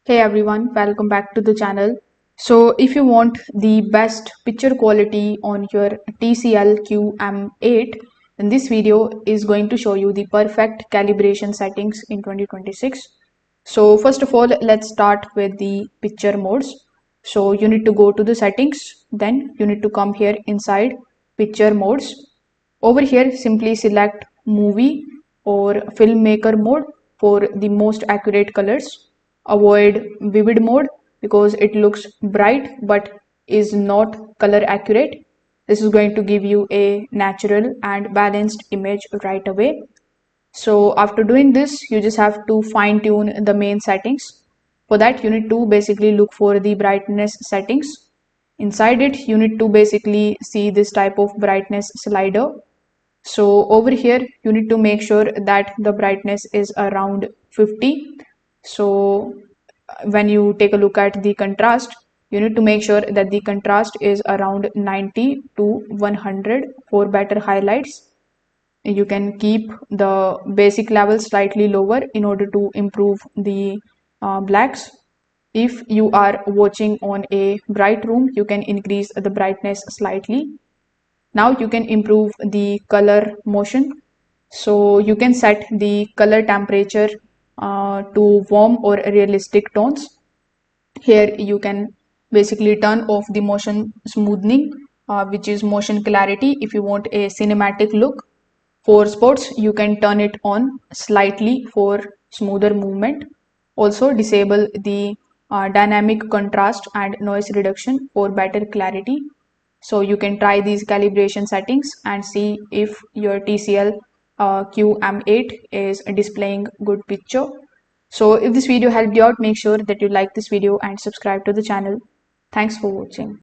Hey everyone, welcome back to the channel. So if you want the best picture quality on your TCL QM8, then this video is going to show you the perfect calibration settings in 2026. So first of all, let's start with the picture modes. So you need to go to the settings, then you need to come here inside picture modes. Over here, simply select movie or filmmaker mode for the most accurate colors. Avoid vivid mode because it looks bright but is not color accurate. This is going to give you a natural and balanced image right away. So after doing this, you just have to fine tune the main settings. For that, you need to basically look for the brightness settings. Inside it, you need to basically see this type of brightness slider. So over here, you need to make sure that the brightness is around 50. So when you take a look at the contrast, you need to make sure that the contrast is around 90 to 100 for better highlights. You can keep the basic level slightly lower in order to improve the blacks. If you are watching on a bright room, you can increase the brightness slightly. Now you can improve the color motion. So you can set the color temperature to warm or realistic tones. Here you can basically turn off the motion smoothing, which is motion clarity if you want a cinematic look. For sports, you can turn it on slightly for smoother movement. Also disable the dynamic contrast and noise reduction for better clarity. So you can try these calibration settings and see if your TCL QM8 is displaying good picture. So if this video helped you out, make sure that you like this video and subscribe to the channel. Thanks for watching.